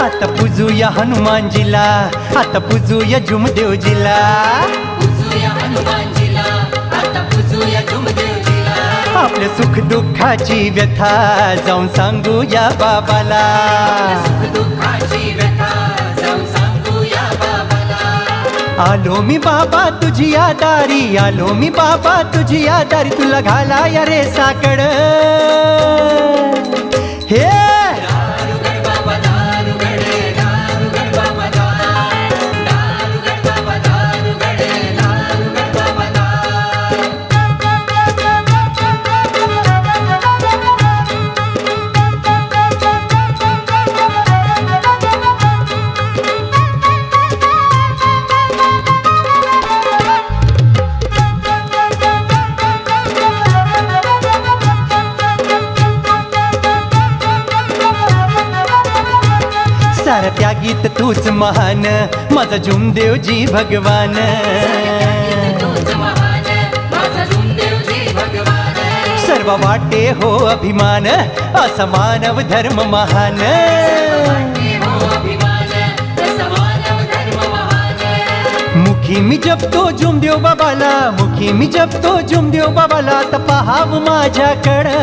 आता पूजूया हनुमानजीला, आता पूजूया जुमदेवजीला, पूजूया हनुमानजीला, आता पूजूया जुमदेवजीला. आपल्या सुख दुःखाची व्यथा जाऊन सांगूया बाबाला. सुख दुःखाची व्यथा जाऊन सांगूया बाबाला. आलो मी बाबा तुझी दारी, आलो मी बाबा तुझी दारी, तुला घालाया रे साकड. हे दारुगड बाबा दारुगड, दारुगड बाबा दार, दारुगड बाबा दारुगड, दारुगड बाबा दार. सार त्यागीत तूच महान, माझा जुमदेवजी भगवान. तूच महान, माझा जुमदेवजी भगवान. सर्व वाटे हो अभिमान, असा मानव धर्म महान. वाटे हो अभिमान, तसा मानव धर्म महान. मुखी मी जपतो जुमदेव बाबाला, मुखी मी जपतो जुमदेव बाबाला, तर पहाव माझ्याकडं.